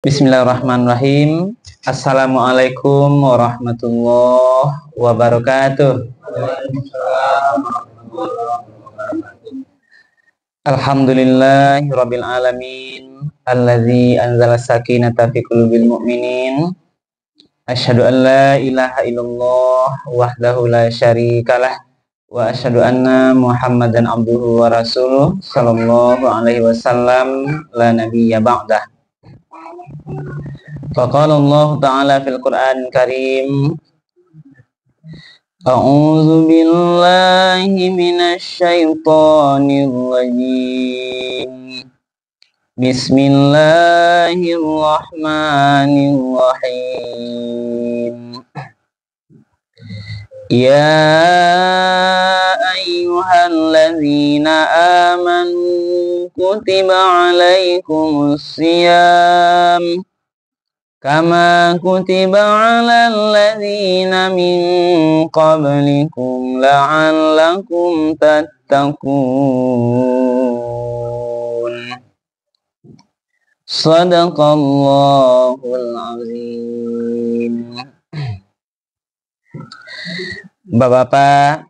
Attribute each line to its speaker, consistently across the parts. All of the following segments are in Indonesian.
Speaker 1: Bismillahirrahmanirrahim. Assalamualaikum warahmatullahi wabarakatuh. Alhamdulillahirabbil alamin. Allazi anzala sakinata fi qulubil mu'minin. Asyhadu an la ilaha illallah wahdahu la syarikalah wa asyhadu anna Muhammadan abduhu wa rasuluh sallallahu alaihi wasallam la nabiyya ba'dah. Faqala Allah Ta'ala fil Qur'an Karim, A'udzu billahi minasy syaithanir rajim. Bismillahirrahmanirrahim. Ya ayyuhalladzina amanu kutiba alaikumus syiyam kama kutiba alal ladzina min qablikum la'allakum tattaqun. Shadaqallahul azim. Bapak-bapak,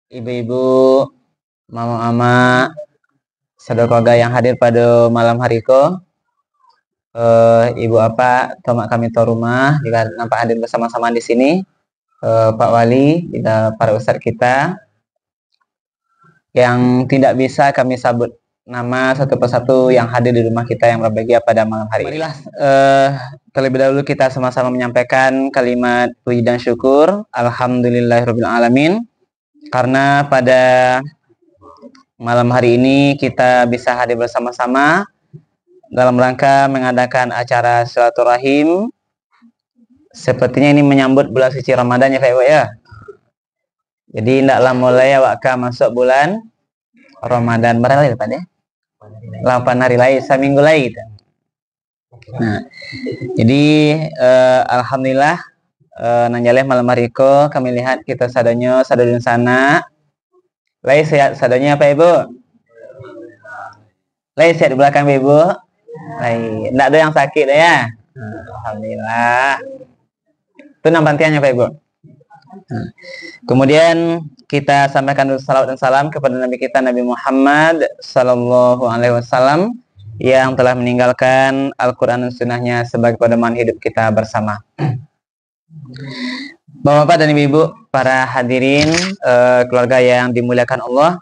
Speaker 1: ibu-ibu, mama-mama, saudara yang hadir pada malam hari ko, ibu apa, tomak kami to rumah, jika nampak hadir bersama-sama di sini, Pak Wali, juga para ustadz kita, yang tidak bisa kami sebut nama satu persatu yang hadir di rumah kita yang berbahagia pada malam hari ini. Marilah terlebih dahulu kita sama-sama menyampaikan kalimat puji dan syukur Alhamdulillahirabbil alamin, karena pada malam hari ini kita bisa hadir bersama-sama dalam rangka mengadakan acara silaturahim. Sepertinya ini menyambut bulan suci Ramadan ya Pak Ibu ya. Jadi tidaklah mulai awak masuk bulan Ramadan berapa hari Pak ya? 8 hari lagi, seminggu lagi. Nah, jadi alhamdulillah nanjaleh malam hari ko kami lihat kita sadonyo sadodun sana. Lai sehat sadonyo Pak Ibu? Lai sehat di belakang Ibu? Lai, enggak ada yang sakit ya? Alhamdulillah. Itu nampantiannya Pak Ibu. Kemudian kita sampaikan salawat dan salam kepada Nabi kita Nabi Muhammad Sallallahu Alaihi Wasallam yang telah meninggalkan Al-Quran dan Sunnahnya sebagai pedoman hidup kita bersama. Bapak-bapak dan ibu-ibu, para hadirin keluarga yang dimuliakan Allah,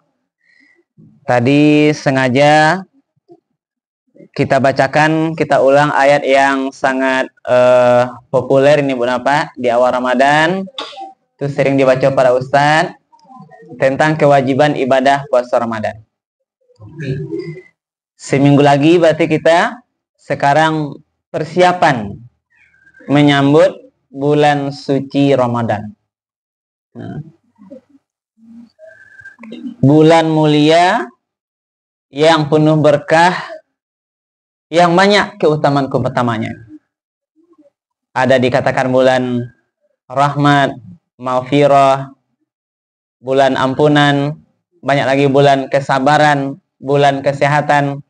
Speaker 1: tadi sengaja kita bacakan, kita ulang ayat yang sangat populer ini Bu Napa di awal Ramadan. Itu sering dibaca para ustadz tentang kewajiban ibadah puasa Ramadan. Seminggu lagi berarti kita sekarang persiapan menyambut bulan suci Ramadan. Bulan mulia yang penuh berkah, yang banyak keutamaan-keutamanya. Ada dikatakan bulan rahmat, maghfirah, bulan ampunan, banyak lagi bulan kesabaran, bulan kesehatan,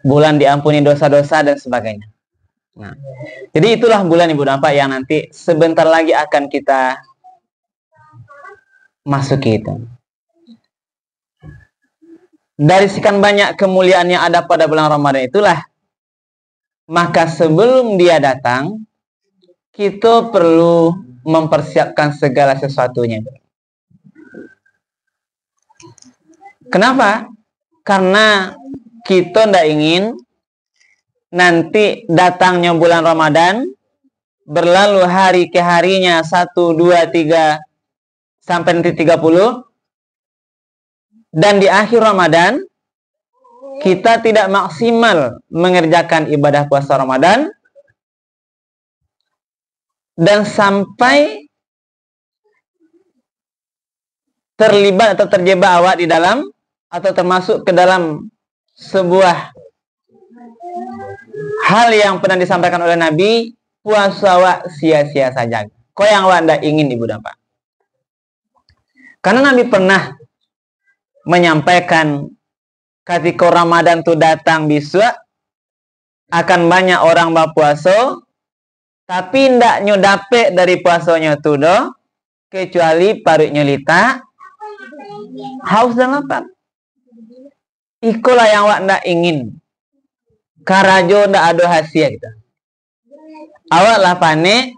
Speaker 1: bulan diampuni dosa-dosa dan sebagainya. Nah, jadi itulah bulan Ibu Bapak yang nanti sebentar lagi akan kita masuki itu. Dari sekian banyak kemuliaan yang ada pada bulan Ramadan itulah, maka sebelum dia datang, kita perlu mempersiapkan segala sesuatunya. Kenapa? Karena kita tidak ingin nanti datangnya bulan Ramadan, berlalu hari ke harinya 1, 2, 3, sampai nanti 30, dan di akhir Ramadan, kita tidak maksimal mengerjakan ibadah puasa Ramadan, dan sampai terlibat atau terjebak awak di dalam atau termasuk ke dalam sebuah hal yang pernah disampaikan oleh Nabi, puasa awak sia-sia saja. Kau yang awak tidak ingin Ibu Bapak. Karena Nabi pernah menyampaikan ketika Ramadan itu datang besok, akan banyak orang berpuasa, tapi ndak nyo dapet dari puasanya tu doh, kecuali parutnya lita, haus dan lapar. Ikulah yang awak ndak ingin. Karajo ndak ada hasil kita. Awak lapane,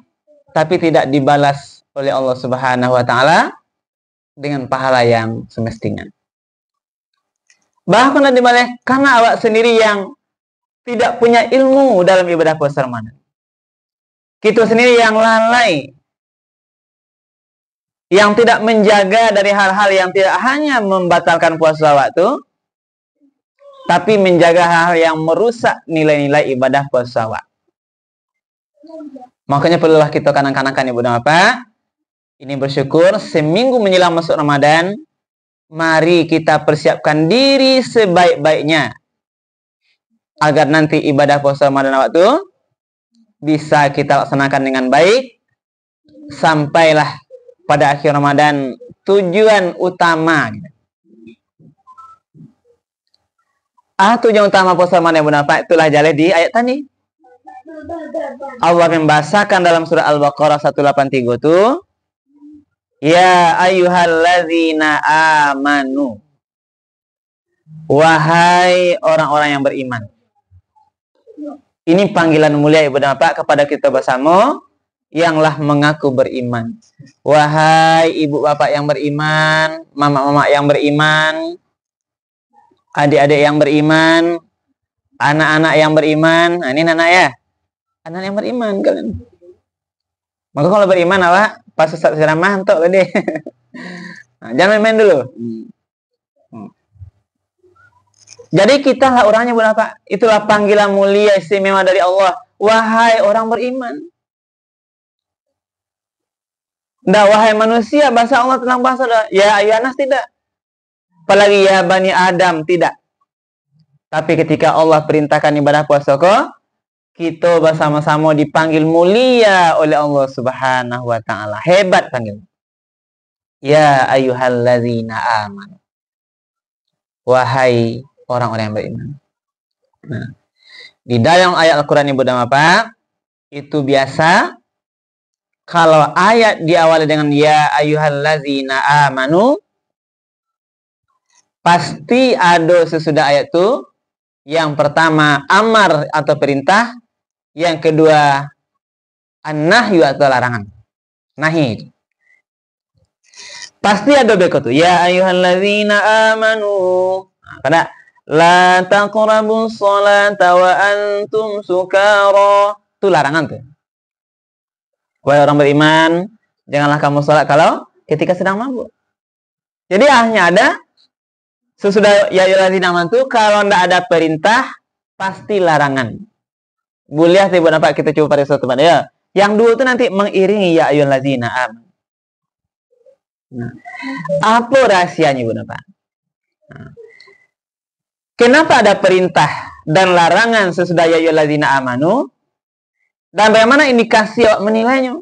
Speaker 1: tapi tidak dibalas oleh Allah Subhanahu wa taala dengan pahala yang semestinya. Bahkan dibalas karena awak sendiri yang tidak punya ilmu dalam ibadah puasa Ramadan. Kita sendiri yang lalai, yang tidak menjaga dari hal-hal yang tidak hanya membatalkan puasa waktu, tapi menjaga hal-hal yang merusak nilai-nilai ibadah puasa waktu. Makanya perlulah kita kanak-kanakan ibu dan bapak ini bersyukur seminggu menjelang masuk Ramadan, mari kita persiapkan diri sebaik-baiknya agar nanti ibadah puasa Ramadan waktu bisa kita laksanakan dengan baik sampailah pada akhir Ramadan tujuan utama. Tujuan utama puasa Ramadan ibu dan bapak itulah jelas di ayat tadi. Allah membahasakan dalam surah Al-Baqarah 183 itu, ya ayyuhalladzina amanu, wahai orang-orang yang beriman. Ini panggilan mulia ibu dan bapak kepada kita bersama yanglah mengaku beriman. Wahai ibu bapak yang beriman, mama-mama yang beriman, adik-adik yang beriman, anak-anak yang beriman. Nah, ini anak ya, anak yang beriman kalian. Maka kalau beriman awak pas Ustaz ceramah entok deh. Nah, jangan main dulu. Jadi kita lah orangnya berapa? Itulah panggilan mulia istimewa dari Allah. Wahai orang beriman. Nggak wahai manusia, bahasa Allah tentang bahasa ya ayuhanas tidak. Apalagi ya bani Adam tidak. Tapi ketika Allah perintahkan ibadah puasa kok, kita bersama-sama dipanggil mulia oleh Allah Subhanahu wa taala. Hebat panggil. Ya ayyuhalladzina amanu. Wahai orang-orang yang beriman. Nah, di dalam ayat Al-Qur'an ibu dan bapak itu biasa kalau ayat diawali dengan ya ayyuhalladzina amanu, pasti ada sesudah ayat itu yang pertama amar atau perintah, yang kedua an-nahyu atau larangan. Nahi. Pasti ada berikut itu. Ya ayyuhalladzina amanu. Nah, karena la taqrabus sholata wa antum sukara. Itu larangan tuh. Wahai orang beriman, janganlah kamu sholat kalau ketika sedang mabuk. Jadi hanya ada sesudah ya ayyuhalladzina amanu, kalau tidak ada perintah pasti larangan. Boleh ibu dan bapak kita coba pada suatu tempat ya. Yang dua itu nanti mengiringi ya ayyuhalladzina amanu. Nah, apa rahasianya ibu dan bapak? Nah, kenapa ada perintah dan larangan sesudah ya ayyuhalladzina amanu? Dan bagaimana indikasi awak menilainya?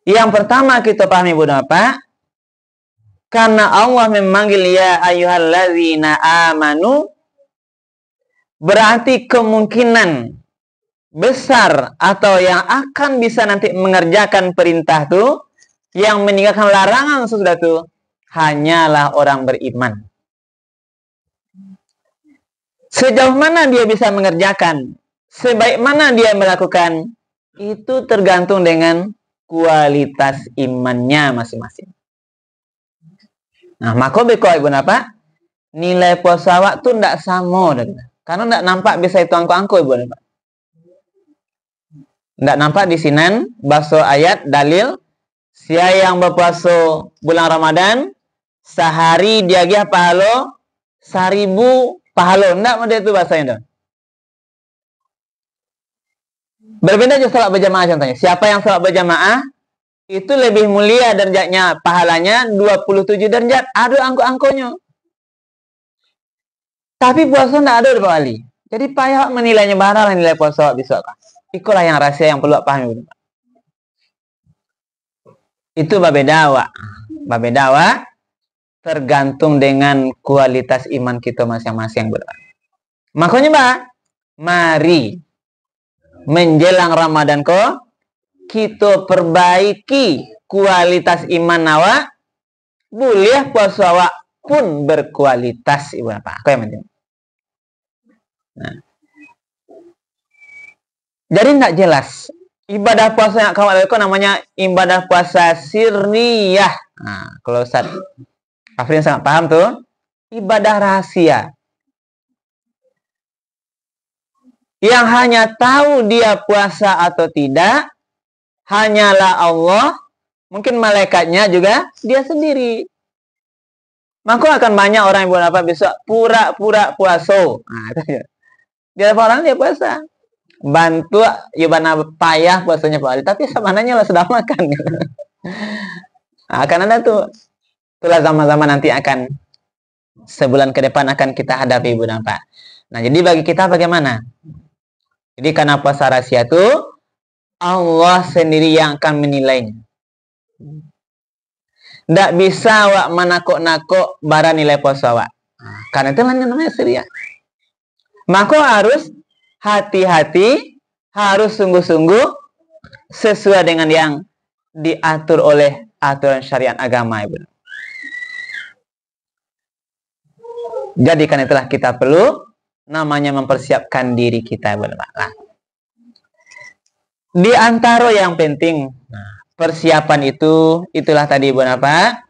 Speaker 1: Yang pertama kita pahami ibu dan bapak, karena Allah memanggil ya ayyuhalladzina amanu, berarti kemungkinan besar atau yang akan bisa nanti mengerjakan perintah itu, yang meninggalkan larangan sesudah itu, hanyalah orang beriman. Sejauh mana dia bisa mengerjakan, sebaik mana dia melakukan, itu tergantung dengan kualitas imannya masing-masing. Nah, maka beko ibu napa? Nilai puasa waktu tidak sama dengan. Karena tidak nampak bisa itu angko-angko ibu napa. Tidak nampak di sini bahasa ayat dalil siapa yang berpuasa bulan Ramadan sehari dia gih pahala 1000 pahala. Tidak ada itu bahasanya dah. Berbeda juga salat berjamaah contohnya. Siapa yang salat berjamaah itu lebih mulia derajatnya, pahalanya 27 derajat. Ada angko-angkonya. Tapi puasa tidak ada di Pak Ali. Jadi payah menilainya bahana nilai puasa besok. Itulah yang rahasia yang perlu pahami. Itu babedawa. Babedawa tergantung dengan kualitas iman kita masing-masing. Makanya Mbak, Mari menjelang Ramadan ko kita perbaiki kualitas iman nawa, boleh puasa awak pun berkualitas ibu apa? Kau yang penting. Nah. Jadi tidak jelas. Ibadah puasa yang kawan itu namanya ibadah puasa sirriyah. Nah, kalau Ustaz Afrin sangat paham tuh, ibadah rahasia. Yang hanya tahu dia puasa atau tidak hanyalah Allah, mungkin malaikatnya juga dia sendiri. Maka akan banyak orang yang buat apa besok pura-pura puasa. Nah, itu ya. Dia orang dia puasa. Bantu yubana payah puasanya Pak Ali, tapi sebenarnya lah sudah makan. Nah, akan ada tuh. Itulah zaman-zaman nanti akan sebulan ke depan akan kita hadapi Ibu dan Pak. Nah, jadi bagi kita bagaimana? Jadi karena puasa rahasia itu Allah sendiri yang akan menilainya. Tidak bisa wak menakut-nakut bara nilai puasa wak. Karena itu namanya sirriyah. Maka harus hati-hati, harus sungguh-sungguh sesuai dengan yang diatur oleh aturan syariat agama Ibu. Jadi karena itulah kita perlu namanya mempersiapkan diri kita Ibu. Nah, di antara yang penting persiapan itulah tadi Ibu apa?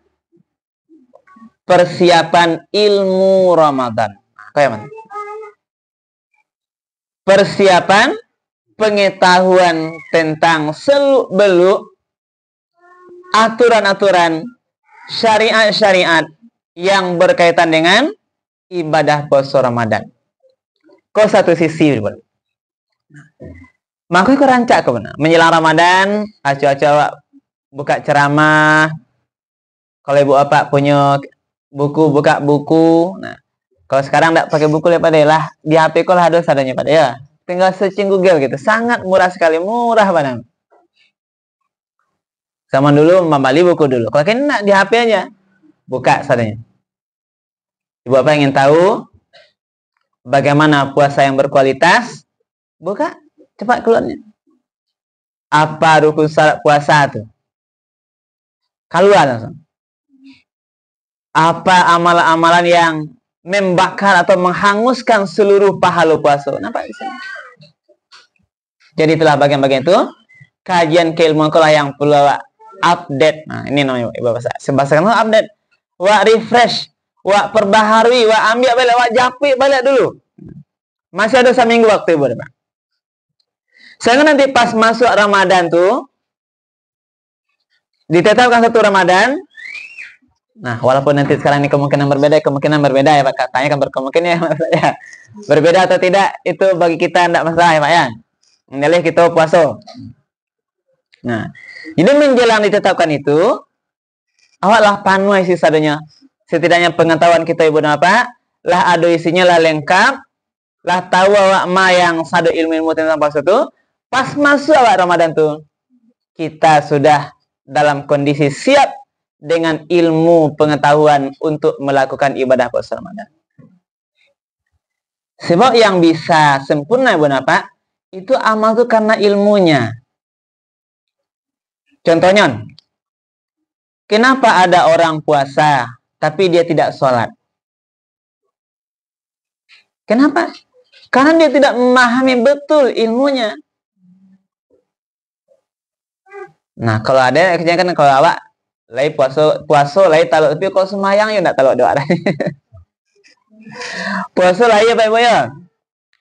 Speaker 1: Persiapan ilmu Ramadan. Kayak mana? Persiapan pengetahuan tentang seluk-beluk aturan-aturan syariat-syariat yang berkaitan dengan ibadah puasa Ramadan. Kau satu sisi, maka kau rancak kau benar. Menjelang Ramadan, acu-acu buka ceramah. Kalau ibu apa punya buku, buka buku. Nah, kalau sekarang tidak pakai buku ya pada lah di HP kau lah ada sadanya pada ya. Tinggal searching Google gitu. Sangat murah sekali, murah banget. Zaman dulu membeli buku dulu. Kalau kini nak di HP aja, buka sadanya. Ibu apa ingin tahu bagaimana puasa yang berkualitas? Buka, cepat keluarnya. Apa rukun syarat puasa itu? Keluar langsung. Apa amalan-amalan yang membakar atau menghanguskan seluruh pahala puasa? Nampak di sini. Jadi itulah bagian-bagian itu kajian keilmuan kalau yang perlu update. Nah, ini namanya Ibu bahasa. Sebahasa kan update. Wa refresh, wa perbaharui, wa ambil balik, wa japik balik dulu. Masih ada seminggu waktu Ibu, Pak. Sehingga nanti pas masuk Ramadan tuh ditetapkan satu Ramadan. Nah, walaupun nanti sekarang ini kemungkinan berbeda ya Pak. Katanya kan berkemungkinan ya. Berbeda atau tidak itu bagi kita tidak masalah ya Pak ya. Menilai kita puasa. Nah, jadi menjelang ditetapkan itu awaklah panuai sih sadanya. Setidaknya pengetahuan kita Ibu apa? Lah ada isinya lah lengkap. Lah tahu awak ma yang sadu ilmu tentang puasa itu. Pas masuk awak Ramadan tuh kita sudah dalam kondisi siap dengan ilmu pengetahuan untuk melakukan ibadah puasa Ramadan. Sebab yang bisa sempurna Ibu apa? Itu amal itu karena ilmunya. Contohnya, kenapa ada orang puasa tapi dia tidak sholat? Kenapa? Karena dia tidak memahami betul ilmunya. Nah, kalau ada kerjanya kan kalau awak lagi puasa lagi taluk tapi kalau semayang ya enggak taluk doa. Puasa lagi apa Ibu ya?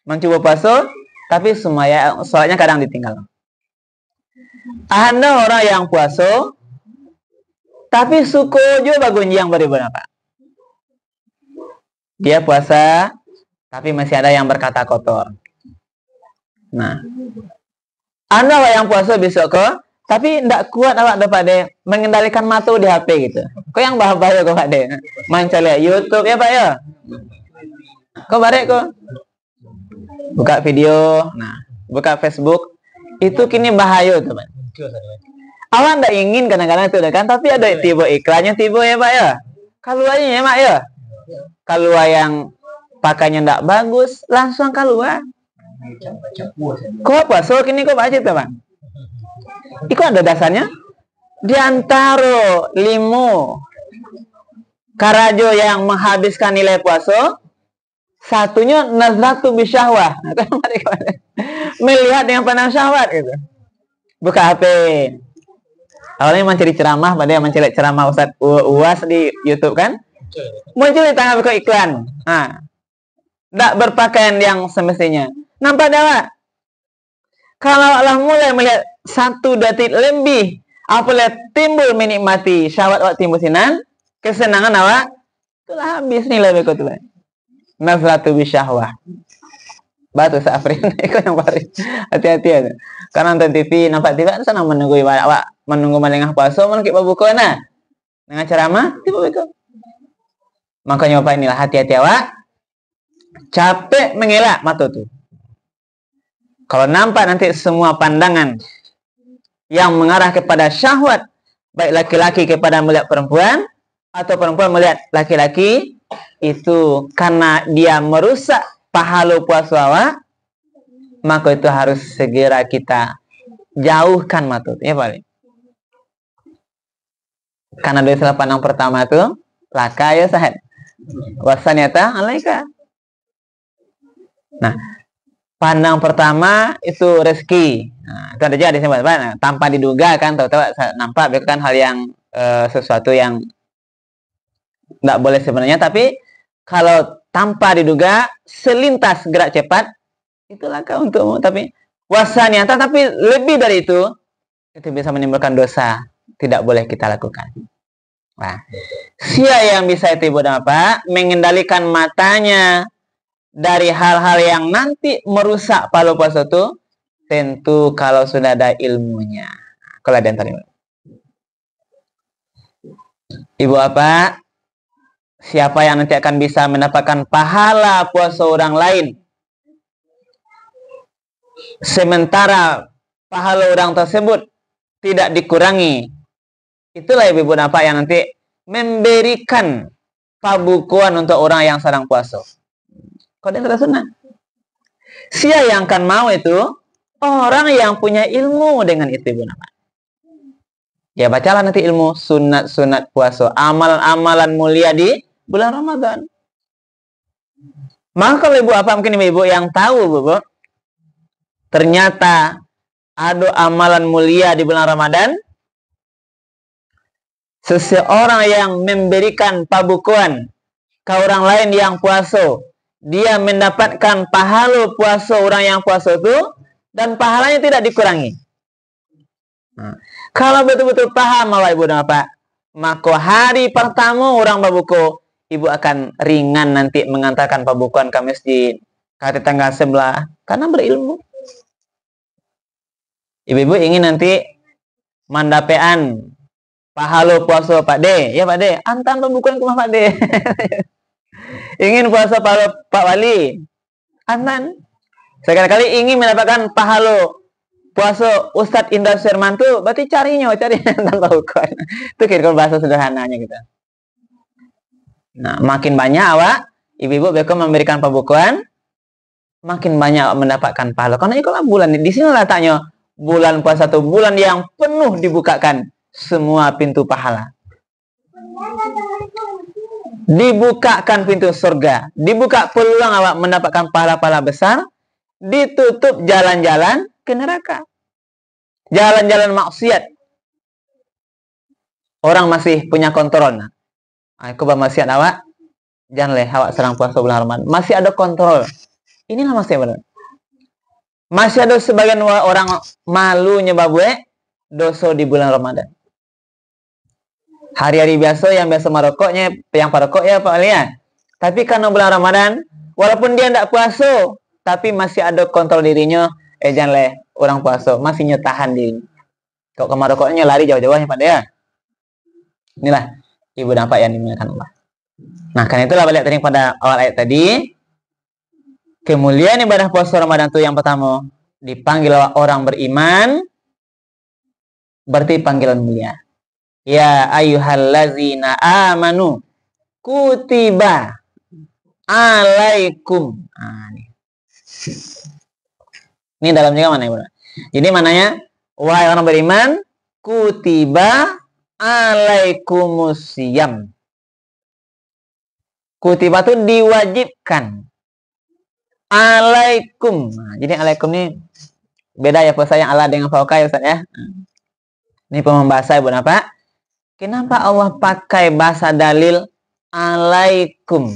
Speaker 1: Mencoba puasa tapi semayang sholatnya kadang ditinggal. Ada orang yang puasa tapi suka juga bagunjang beribadah Pak. Dia puasa tapi masih ada yang berkata kotor. Nah, ada orang yang puasa besok ke tapi tidak kuat awak dapat mengendalikan mata di HP gitu. Kau yang bahaya kau Pak deh. Mencari YouTube ya Pak ya. Kau barek kau. Buka video, nah, buka Facebook. Itu kini bahaya teman. Awak tidak ingin kadang-kadang itu kan, tapi ada tiba iklannya tiba ya Pak ya. Keluarnya ya Pak ya. Keluar yang pakainya tidak bagus, langsung keluar. Kok puasa kini kok baca tuh bang? Itu ada dasarnya. Di antara 5 karajo yang menghabiskan nilai puasa, satunya nazratu bisyahwah. Melihat dengan pandang syahwat gitu. Buka HP. Awalnya mencari ceramah, pada mencari ceramah Ustadz UAS di YouTube kan? Muncul di tengah buka iklan. Nah, tidak berpakaian yang semestinya. Nampak dah. Kalau Allah mulai melihat 1 detik lebih, apabila timbul menikmati syahwat awak timbul sinan, kesenangan awak, itulah habis nilai berikutnya. Nazratu bisyahwah. Batu Safrin ikut yang paling hati-hati ya. Karena nonton TV nampak TV kan senang menunggu awak menunggu malengah puasa mun kita buka nah. Dengan ceramah tiba begitu. Makanya apa inilah hati-hati awak. Capek mengelak mata tuh. Kalau nampak nanti semua pandangan yang mengarah kepada syahwat, baik laki-laki kepada melihat perempuan atau perempuan melihat laki-laki, itu karena dia merusak pahala puasa awak, maka itu harus segera kita jauhkan matut ya paling. Karena dari salah pandang pertama itu laka ya sahid wasanyata alaika. Nah, pandang pertama itu rezeki. Nah, itu ada aja di sini nah, tanpa diduga kan, tahu-tahu nampak bukan hal yang sesuatu yang tidak boleh sebenarnya, tapi kalau tanpa diduga selintas gerak cepat itulah kau untukmu, tapi wasanya tapi lebih dari itu bisa menimbulkan dosa, tidak boleh kita lakukan. Nah, siapa yang bisa itu ibu dan bapak mengendalikan matanya dari hal-hal yang nanti merusak pahala puasa itu? Tentu kalau sudah ada ilmunya. Kalau ada yang tadi ibu apa, siapa yang nanti akan bisa mendapatkan pahala puasa orang lain sementara pahala orang tersebut tidak dikurangi, itulah ibu bapak yang nanti memberikan pabukuan untuk orang yang sedang puasa. Kau dengar sunnah. Siapa yang akan mau itu? Orang yang punya ilmu dengan itu ibu bapak. Ya bacalah nanti ilmu sunat-sunat puasa, amal-amalan mulia di bulan Ramadan. Maka kalau ibu apa mungkin ibu yang tahu bu, ternyata ada amalan mulia di bulan Ramadan. Seseorang yang memberikan pabukuan ke orang lain yang puasa, dia mendapatkan pahala puasa orang yang puasa itu dan pahalanya tidak dikurangi. Nah, kalau betul-betul paham Bapak Ibu dan Bapak, maka hari pertama orang berbuka, ibu akan ringan nanti mengantarkan pabukuan ke masjid, ke tetangga sebelah, karena berilmu. Ibu-ibu ingin nanti mandapean pahala puasa Pak D, ya Pak D, antar pabukuan ke rumah Pak D. Ingin puasa pahala Pak Wali, antar. Sekali-kali ingin mendapatkan pahala puasa Ustadz Indra Sirmanto, berarti cari tentang pabukuan. Itu kira-kira bahasa sederhananya gitu. Nah, makin banyak awak ibu-ibu beko memberikan pabukuan, makin banyak awak mendapatkan pahala. Karena itulah bulan di sini letaknya bulan puasa itu bulan yang penuh dibukakan semua pintu pahala. Dibukakan pintu surga, dibuka peluang awak mendapatkan pahala-pahala besar, ditutup jalan-jalan ke neraka. Jalan-jalan maksiat. Orang masih punya kontrol. Nah, aku bermaksiat awak, jangan awak serang puasa bulan Ramadan. Masih ada kontrol. Inilah masih benar. Masih ada sebagian orang malu nyebabwe dosa di bulan Ramadan. Hari-hari biasa yang biasa merokoknya, yang perokok ya Pak Alia. Tapi karena bulan Ramadan, walaupun dia tidak puasa, tapi masih ada kontrol dirinya. Jangan orang puasa masih nyetahan diri. Kalau kemarin rokoknya lari jauh-jauhnya Pak ya. Inilah ibu dan bapak yang dimuliakan Allah. Nah, karena itulah balik tadi pada awal ayat tadi. Kemuliaan ibadah puasa Ramadan itu yang pertama dipanggil orang beriman, berarti panggilan mulia. Ya ayyuhallazina amanu kutiba alaikum. Ini dalam juga mana ibu? Jadi mananya wahai orang beriman, kutiba alaikumusiyam. Kutiba itu diwajibkan. Alaikum. Nah, jadi alaikum ini beda ya puasa yang ala dengan fauqa ya Ustaz ya. Ini pembahasa ibu apa? Kenapa Allah pakai bahasa dalil alaikum?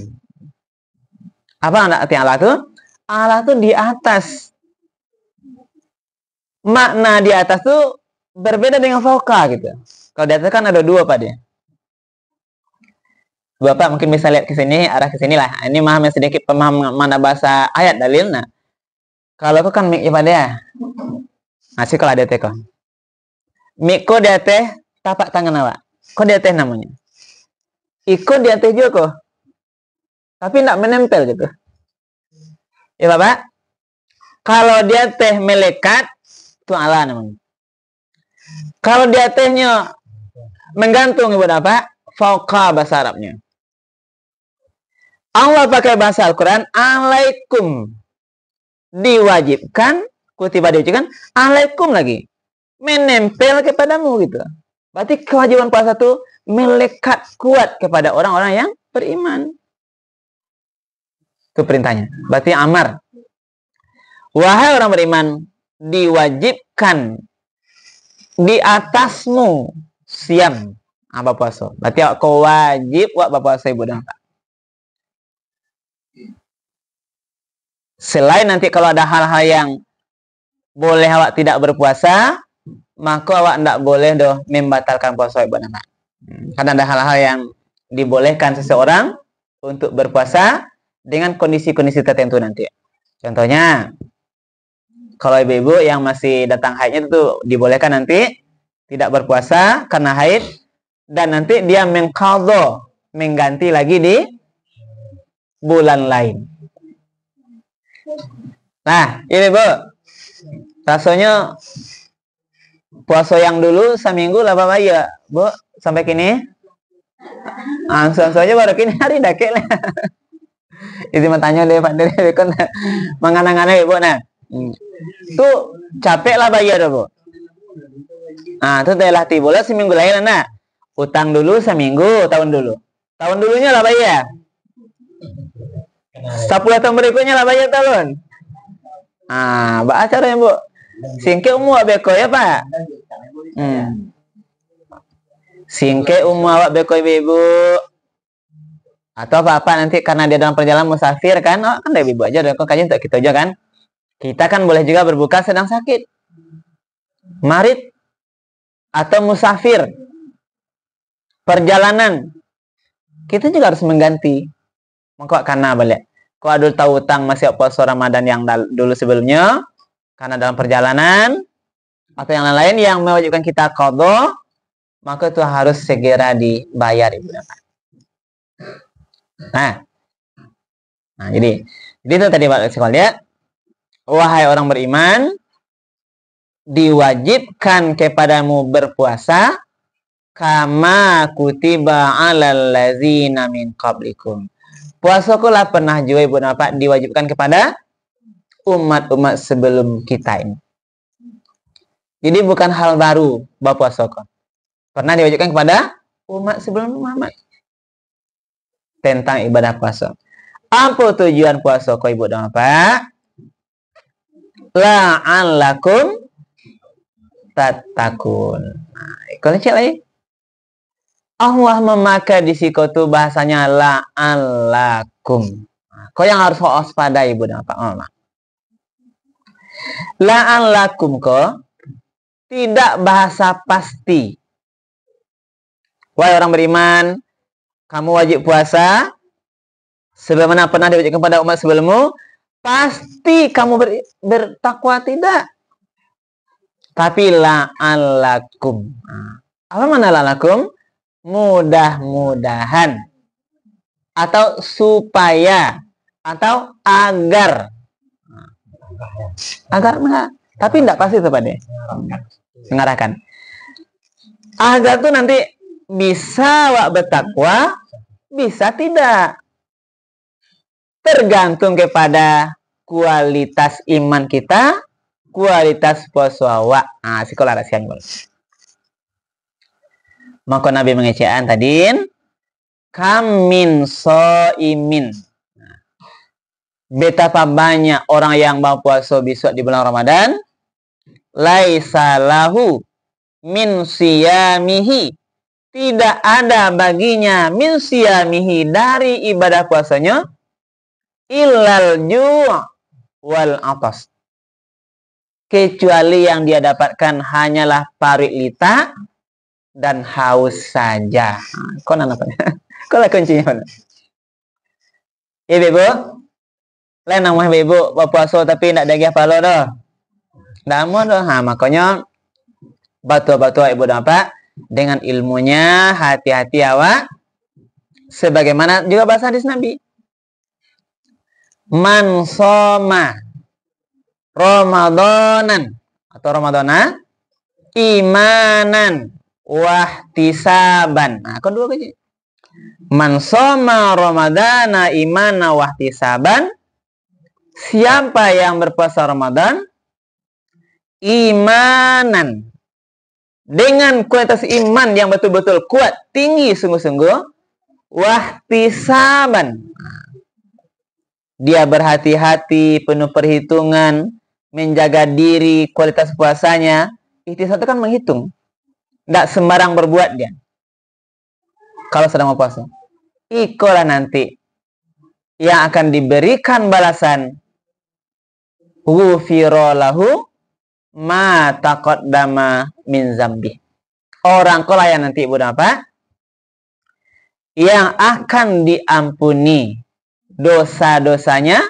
Speaker 1: Apa arti Allah itu? Allah itu di atas. Makna di atas tuh berbeda dengan fauqa gitu. Kalau di atas kan ada dua Pak dia. Bapak mungkin bisa lihat ke sini, arah ke sini lah. Ini memahami sedikit pemaham mana bahasa ayat dalil. Nah, kalau aku kan mik pada ya. Masih kalau ada teko. Mik ko di atas tapak tangan awak. Kok di atas namanya? Iko di atas juga kok. Tapi tidak menempel gitu. Ya Bapak. Kalau di atas melekat itu Allah namanya. Kalau di atasnya menggantung ibu apa? Fauqa bahasa Arabnya. Allah pakai bahasa Al-Quran alaikum. Diwajibkan, kutiba diwajibkan, alaikum lagi. Menempel kepadamu gitu. Berarti kewajiban puasa itu melekat kuat kepada orang-orang yang beriman. Itu perintahnya. Berarti amar. Wahai orang beriman, diwajibkan di atasmu siam apa puasa. Berarti kau wajib buat puasa ibu dan bapak. Selain nanti kalau ada hal-hal yang boleh awak tidak berpuasa, maka awak tidak boleh doh membatalkan puasa ibu dan bapak. Karena ada hal-hal yang dibolehkan seseorang untuk berpuasa dengan kondisi-kondisi tertentu nanti. Contohnya, kalau ibu-ibu yang masih datang haidnya itu dibolehkan nanti tidak berpuasa karena haid dan nanti dia mengqadha, mengganti lagi di bulan lain. Nah, ini Bu. Rasanya puasa yang dulu seminggu lah Bapak ya, Bu, sampai kini. Langsung saja baru kini hari dakek lah. Itu tanya deh Pak Dede kan menganang-anang Ibu nah. Tuh capek lah bayar Bu. Nah, itu telah tiba seminggu lain nah. Utang dulu seminggu, tahun dulu. Tahun dulunya lah bayar. 10 tahun berikutnya lah bayar tahun. Ah, bah acara ya Bu. Singke umur beko ya Pak. Singke umur awak beko ibu. Atau apa-apa nanti karena dia dalam perjalanan musafir kan, oh, kan dari ibu aja, dan kok kajian untuk kita aja kan. Kita kan boleh juga berbuka sedang sakit, marid, atau musafir, perjalanan. Kita juga harus mengganti. Maka karena balik. Kalau ada tahu utang masih puasa Ramadan yang dulu sebelumnya, karena dalam perjalanan atau yang lain yang mewajibkan kita qadha, maka itu harus segera dibayar ibu bapak. Nah, jadi itu tadi Pak sekalian lihat. Wahai orang beriman, diwajibkan kepadamu berpuasa kama kutiba 'alal ladzina min qablikum. Puasa kula pernah juga ibu bapak diwajibkan kepada umat-umat sebelum kita ini. Jadi bukan hal baru berpuasa kok. Pernah diwajibkan kepada umat sebelum Muhammad tentang ibadah puasa. Apa tujuan puasa kok ibu dan bapak? La'allakum tattaqun. Nah, kalau cek lagi. Allah memakai di sikotu bahasanya la'allakum. Nah, kau yang harus waspada ibu dan bapak. Oh, la'allakum kok tidak bahasa pasti. Wahai orang beriman, kamu wajib puasa sebagaimana pernah diwajibkan kepada umat sebelummu. Pasti kamu bertakwa tidak. Tapi la'allakum. Apa mana la'allakum? Mudah-mudahan. Atau supaya. Atau agar. Agar enggak. Tapi tidak pasti itu Pak De. Mengarahkan. Agar tuh nanti bisa wak bertakwa, bisa tidak. Tergantung kepada kualitas iman kita kualitas puasa awak. Ah, sekolah rahasianya. Maka Nabi mengecaan tadi, kamin so'imin. Betapa banyak orang yang mau puasa besok di bulan Ramadan, laisa lahu min siyamihi, tidak ada baginya min siyamihi dari ibadah puasanya illal ju' wal atas, kecuali yang dia dapatkan hanyalah parit lita dan haus saja. Kau apa? Kau lah kuncinya mana? Ibu, lain nama ibu berpuasa tapi tidak daging palo dah. Dah mau dah. Makanya batu-batu ibu dapat dengan ilmunya, hati-hati awak. Sebagaimana juga bahasa hadis Nabi. Man soma Ramadanan atau Ramadana imanan wahtisaban. Nah, kedua aja. Man soma Ramadana imana wahtisaban. Siapa yang berpuasa Ramadan imanan dengan kualitas iman yang betul-betul kuat, tinggi sungguh-sungguh, wahtisaban. Dia berhati-hati, penuh perhitungan, menjaga diri, kualitas puasanya. Ihtisab itu kan menghitung. Tidak sembarang berbuat dia. Kalau sedang mau puasa. Ikolah nanti yang akan diberikan balasan. Ghufira lahu ma taqaddama min zambi. Orang kola yang nanti ibu apa? Yang akan diampuni dosa-dosanya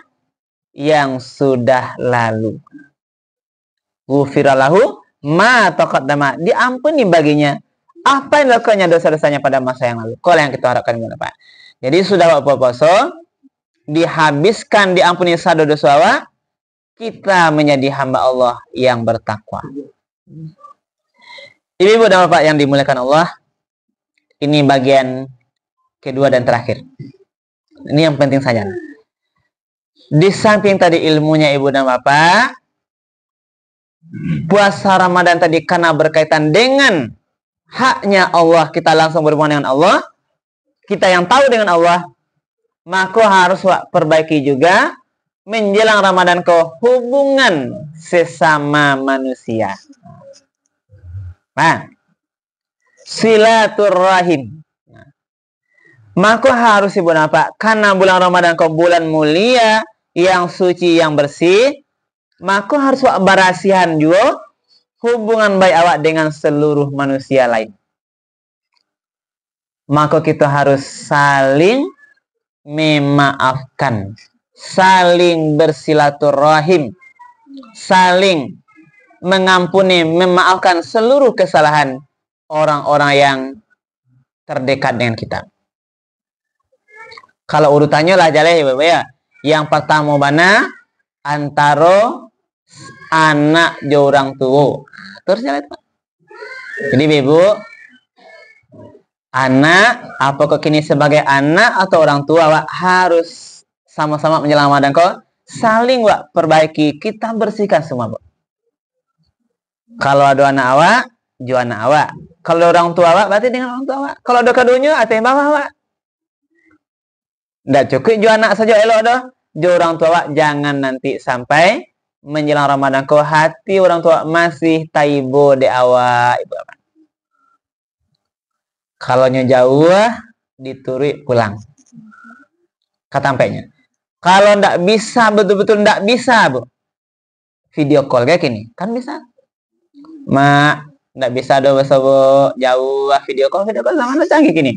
Speaker 1: yang sudah lalu. Ghufira lahu ma taqaddama, diampuni baginya apa yang dilakukannya dosa-dosanya pada masa yang lalu. Kola yang kita harapkan apa? Jadi sudah puasa, dihabiskan diampuni dosa-dosa, kita menjadi hamba Allah yang bertakwa. Ibu dan bapak yang dimuliakan Allah, ini bagian kedua dan terakhir. Ini yang penting saja. Di samping tadi ilmunya ibu dan bapak, puasa Ramadan tadi karena berkaitan dengan haknya Allah, kita langsung berhubungan dengan Allah, kita yang tahu dengan Allah, maka harus perbaiki juga menjelang Ramadan ke hubungan sesama manusia. Nah, silaturrahim. Maka harus ibu apa? Karena bulan Ramadan ke bulan mulia, yang suci, yang bersih, maka harus berasihan juga hubungan baik awak dengan seluruh manusia lain. Maka kita harus saling memaafkan, saling bersilaturahim, saling mengampuni, memaafkan seluruh kesalahan orang-orang yang terdekat dengan kita. Kalau urutannya lah jalan ya. Yang pertama mana antara anak jorang tua. Terus jalan itu. Jadi ibu, anak, apakah kini sebagai anak atau orang tua, wak, harus sama-sama menjelang Ramadan kok saling wak perbaiki, kita bersihkan semua, Pak. Kalau ada anak awak, jo anak awak. Kalau orang tua awak, berarti dengan orang tua awak. Kalau ada kadunya, atau bawah awak. Nggak cukup jo anak saja elok dah. Jo orang tua awak, jangan nanti sampai menjelang Ramadan kok hati orang tua masih taibo de awak, ibu apa. Kalau jauh, dituri pulang. Katampainya. Kalau ndak bisa, betul-betul ndak bisa, Bu. Video call kayak gini, kan bisa. Mak, ndak bisa do jauh video call zaman canggih gini.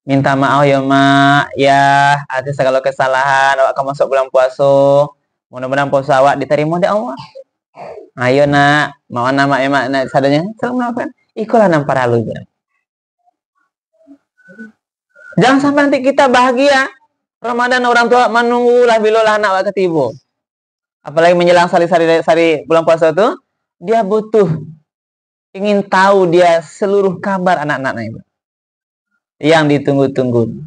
Speaker 1: Minta maaf ya, Mak. Ya, atas segala kesalahan awak kamu masuk bulan puasa. Mudah-mudahan puasa awak diterima oleh Allah. Ayo nak, mau nama emak nak sadanya. Selamat ikulah nam para lu. Jangan sampai nanti kita bahagia Ramadan orang tua menunggulah bilolah anak awak ketibo. Apalagi menjelang sari bulan puasa itu, dia butuh ingin tahu dia seluruh kabar anak-anaknya yang ditunggu-tunggu.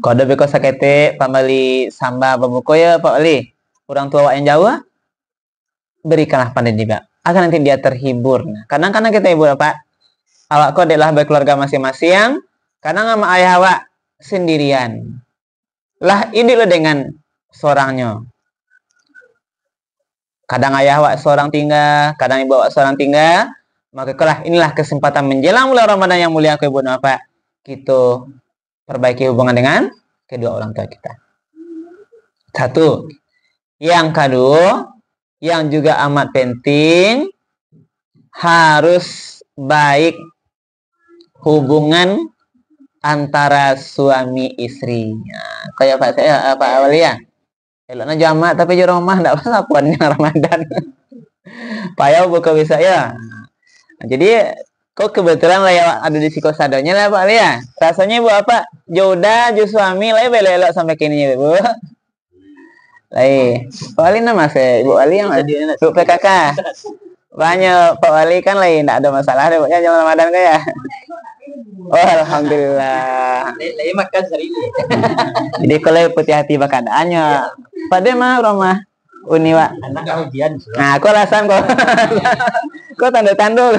Speaker 1: Kode beko sakete pambali samba pembuko ya Pak Ali. orang tua wak yang jauh, berikanlah pada dia. Agar nanti dia terhibur. Nah, kadang-kadang kita ibu bapak, awak kau adalah berkeluarga masing-masing, kadang sama ayah awak sendirian. Lah ini lo dengan seorangnya. Kadang ayah awak seorang tinggal, kadang ibu awak seorang tinggal. Maka inilah kesempatan menjelang bulan Ramadan yang mulia ibu bapak, kita perbaiki hubungan dengan kedua orang tua kita. Satu. Yang kedua, yang juga amat penting, harus baik hubungan antara suami istri. Nah, kayak Pak saya, Pak Awalia. Eloknya jamak tapi di rumah enggak apa puannya Ramadan. Payah buka bisa ya. Nah, jadi kok kebetulan lah ya ada di psikosadonya lah Pak Awalia. Rasanya ibu apa? Jodoh ju suami lah belok sampai kini ibu. Lai, Pak Wali nama saya Ibu Wali yang Ibu PKK. Banyak Pak Wali kan lain, tidak ada masalah deh pokoknya jam Ramadan kayak. Oh alhamdulillah.
Speaker 2: Lai makan sehari ini.
Speaker 1: Jadi kalau putih hati bakadaannya. Pada mah rumah Uni Wak.
Speaker 2: Anak ujian.
Speaker 1: Nah, aku alasan kok. Kok tanda-tanda.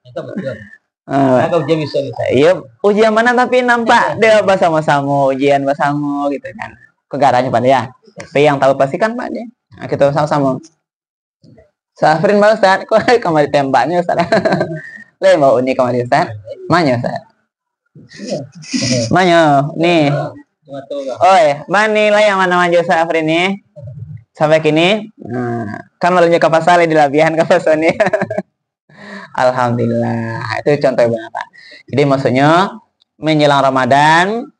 Speaker 2: Itu betul. Anak ujian bisa.
Speaker 1: Iya, ujian mana tapi nampak dia bersama-sama, ujian bersama gitu kan. Kegaranya pada ya. Tapi yang tahu pasti kan Pak deh. Nah, kita sama-sama. Safrin Pak Ustaz, kok kamar tembaknya Ustaz? Lah mau Uni kamar Ustaz. Mana Ustaz? Mana? Nih. Oi, mana lah yang mana maju Safrin nih? Sampai kini. Nah, kan lalunya ke pasar di labihan ke pasar nih. Alhamdulillah. Itu contoh Pak. Jadi maksudnya menjelang Ramadan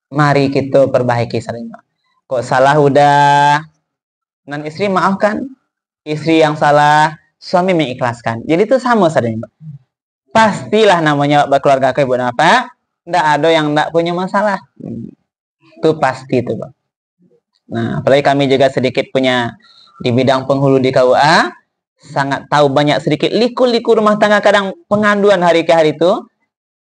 Speaker 1: mari kita perbaiki saling. Kok salah udah non istri maafkan, istri yang salah suami mengikhlaskan. Jadi itu sama saja. Pastilah namanya berkeluarga ke ibu apa? Nggak ada yang nggak punya masalah. Itu pasti itu Bang. Nah, apalagi kami juga sedikit punya di bidang penghulu di KUA, sangat tahu banyak sedikit liku-liku rumah tangga kadang pengaduan hari ke hari itu.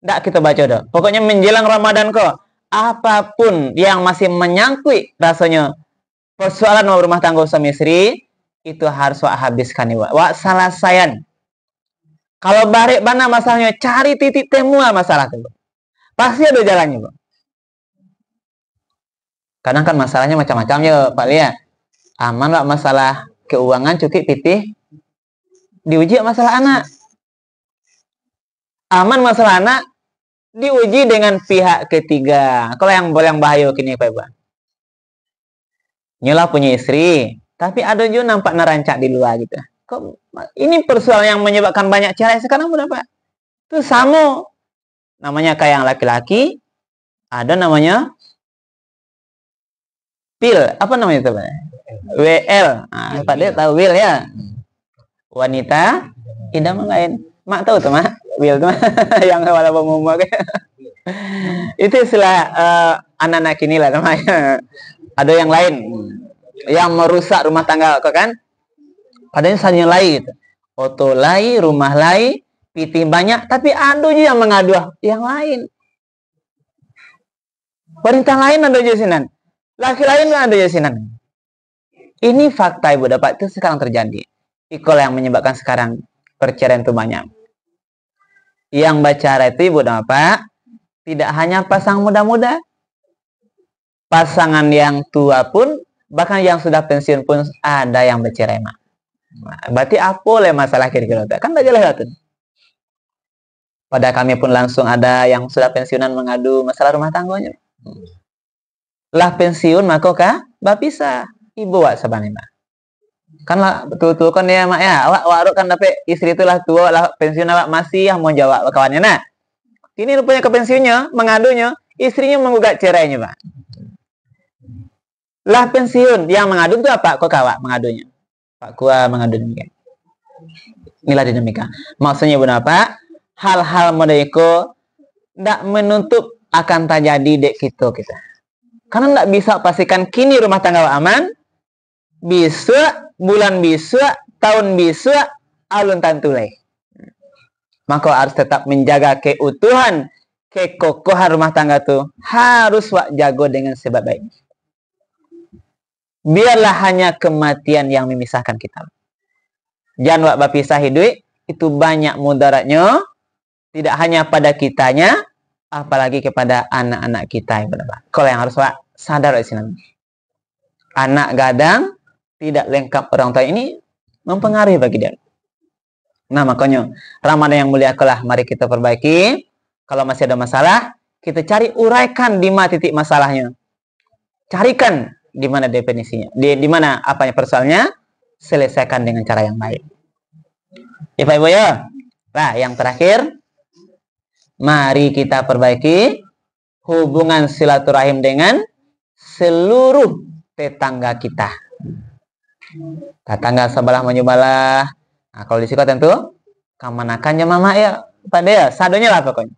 Speaker 1: Nggak kita baca dah. Pokoknya menjelang Ramadan kok. Apapun yang masih menyangkut rasanya persoalan rumah tangga suami istri itu harus wak habiskan nih wak selesaian. Kalau balik mana masalahnya cari titik temu masalah itu pasti ada jalannya Bang. Kadang kan masalahnya macam-macam ya Pak Lia. Aman wak masalah keuangan cukup titik diuji masalah anak. Aman masalah anak diuji dengan pihak ketiga. Kalau yang bahaya kini Pak Ibu. Nyolah punya istri, tapi ada juga nampak nerancak di luar gitu. Kok ini persoalan yang menyebabkan banyak cerai sekarang berapa? Itu sama. Namanya kayak yang laki-laki, ada namanya pil. Apa namanya itu Pak? WL. Nah, Pak dia tahu WL ya. Wanita idaman lain. Mak tahu tuh Mak? WL tuh yang wala pemuda itu istilah anak-anak kini lah namanya. Ada yang lain yang merusak rumah tangga kok kan? Padahal saja lain gitu. Oto lain, rumah lain, pitih banyak, tapi ada yang mengadu yang lain. Wanita lain ada jasinan, laki lain ada jasinan. Ini fakta ibu dapat itu sekarang terjadi. Itulah yang menyebabkan sekarang perceraian itu banyak. Yang bicara itu ibu Bapak tidak hanya pasang muda-muda, pasangan yang tua pun, bahkan yang sudah pensiun pun ada yang bercerai Mak. Nah, berarti apa oleh masalah kira-kira kan tidak jelas itu. Pada kami pun langsung ada yang sudah pensiunan mengadu masalah rumah tangganya. Lah pensiun maka kah bapisa ibu wak sabane Mak. Kan lah betul-betul kan ya Mak ya. Awak kan dapat istri itulah tua lah pensiun awak masih yang mau jawab kawannya nah. Ini rupanya ke pensiunnya, mengadunya, istrinya menggugat cerainya, Pak. Lah pensiun, yang mengadu itu apa? Kok kawak mengadunya? Pak Kua mengadu demikian. Inilah dinamika. Maksudnya Bapak, hal-hal modeko tidak menutup akan terjadi dek kita. Karena tidak bisa pastikan kini rumah tangga aman, bisa, bulan bisa, tahun bisa, alun tantulai. Maka harus tetap menjaga keutuhan, kekokohan rumah tangga itu harus wak jago dengan sebab baik. biarlah hanya kematian yang memisahkan kita. Jangan berpisah hidup, itu banyak mudaratnya, tidak hanya pada kitanya, apalagi kepada anak-anak kita. Kalau yang harus sadar di sini, anak gadang tidak lengkap orang tua ini mempengaruhi bagi dia. Nah, makanya Ramadan yang mulia kelah, mari kita perbaiki. Kalau masih ada masalah, kita cari uraikan di mana titik masalahnya. Carikan di mana definisinya, di mana apanya persoalannya, selesaikan dengan cara yang baik. Ibu ya. Nah, yang terakhir, mari kita perbaiki hubungan silaturahim dengan seluruh tetangga kita. Tetangga sebelah menyebelah. Nah, kalau di sini tentu kamanakannya mama ya, pada ya, sadonya lah pokoknya.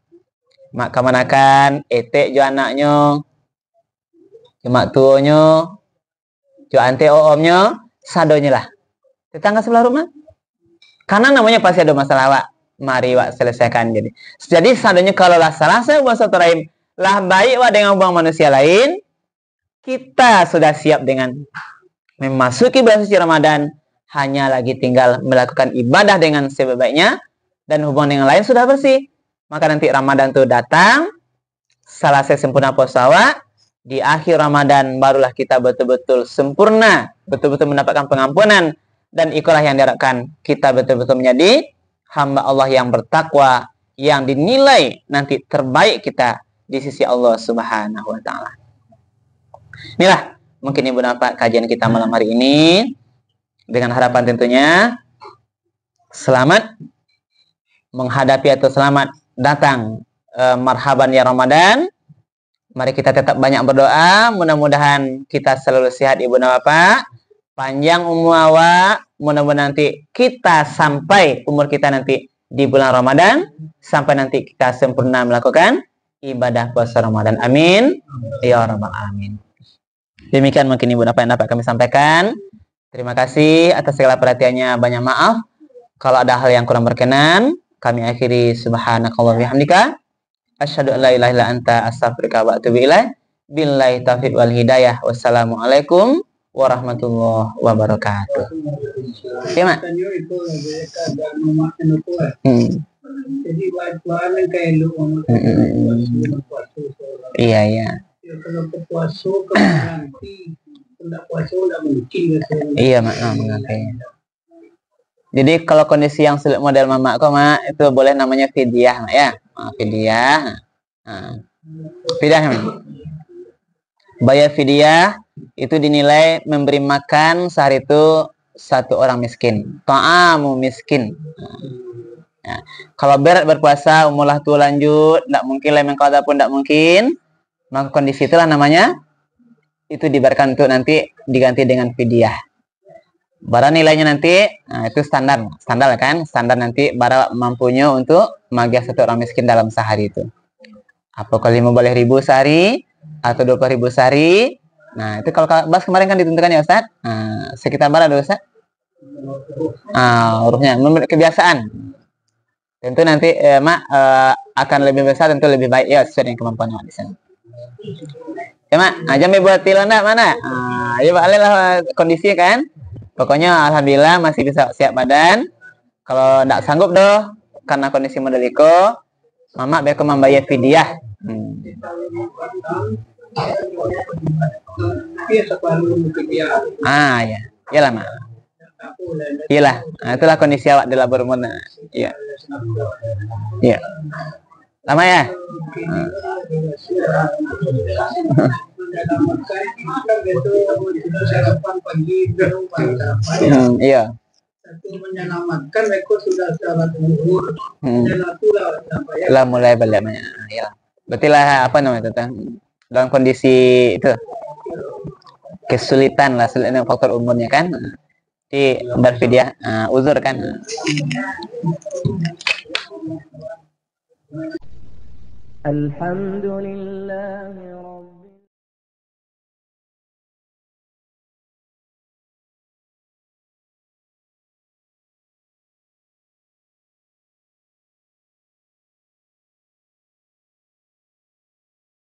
Speaker 1: Mak kamanakan, etek jo anaknya, cuma tuanya, jo ante omnya, sadonya lah. Tetangga sebelah rumah. Karena namanya pasti ada masalah, Wak. Mari Wak selesaikan. Jadi sadonya kalau lah salah saya buat silaturahim, lah baik Wak dengan hubungan manusia lain, kita sudah siap dengan memasuki bulan suci Ramadan, hanya lagi tinggal melakukan ibadah dengan sebaik-baiknya, dan hubungan dengan lain sudah bersih. Maka nanti Ramadan itu datang, selesai sempurna puasa, di akhir Ramadan barulah kita betul-betul sempurna, betul-betul mendapatkan pengampunan, dan itulah yang diharapkan, kita betul-betul menjadi hamba Allah yang bertakwa, yang dinilai nanti terbaik kita di sisi Allah Subhanahu wa Ta'ala. Inilah mungkin Ibu Bapak kajian kita malam hari ini, dengan harapan tentunya selamat menghadapi atau selamat datang marhaban ya Ramadan. Mari kita tetap banyak berdoa, mudah-mudahan kita selalu sehat Ibu Bapak, panjang umur awak, mudah-mudahan nanti kita sampai umur kita nanti di bulan Ramadan, sampai nanti kita sempurna melakukan ibadah puasa Ramadan. Amin ya rabbal alamin. Demikian mungkin Ibu Bapak yang dapat kami sampaikan. Terima kasih atas segala perhatiannya. Banyak maaf kalau ada hal yang kurang berkenan. Kami akhiri subhanakallah bihamdika, asyhadu an la ilaha illa anta, astaghfiruka wa atubu ilaik. Billahi taufiq wal hidayah. Wassalamualaikum warahmatullahi wabarakatuh. Ya, Mak. Iya, iya. Iya, Mak. Jadi kalau kondisi yang sulit model mama kok, Mak, itu boleh namanya fidyah, Mak, ya. Fidyah. Fidyah, Mak. Bayar fidyah itu dinilai memberi makan sehari itu satu orang miskin. Ta'amu miskin. Ya. Kalau berat berpuasa, umurlah tua lanjut, tidak mungkin lemeng qada pun tidak mungkin, maka kondisi itulah namanya itu diberikan untuk nanti diganti dengan fidyah. Barang nilainya nanti, nah itu standar kan, standar nanti barang mampunya untuk magiah satu orang miskin dalam sehari itu. Apa kali 15.000 sehari atau 20.000 sehari? Nah itu kalau bahas kemarin kan ditentukan ya Ustaz. Nah, sekitar berapa Ustaz? Hurufnya menurut kebiasaan. Tentu nanti Mak akan lebih besar, tentu lebih baik ya sesuai dengan kemampuan Mak di sana. Ya Mak, jam buat tilanda mana? Ya Pak lah kondisinya kan. Pokoknya alhamdulillah masih bisa siap badan. Kalau tidak sanggup doh karena kondisi modeliko, Mama bekom membayar fidyah. Ya. Iyalah, Mak. Iyalah. Nah, itulah kondisi awak di labor umurna. Iya. Iya. Lama ya? Iya. Menyelamatkan mereka sudah syarat umur. Lah mulai balik banyak. Iya. Berarti lah apa namanya itu? Dalam kondisi itu kesulitan lah, sulitan faktor umurnya kan. Di berfidyah uzur kan. Alhamdulillah.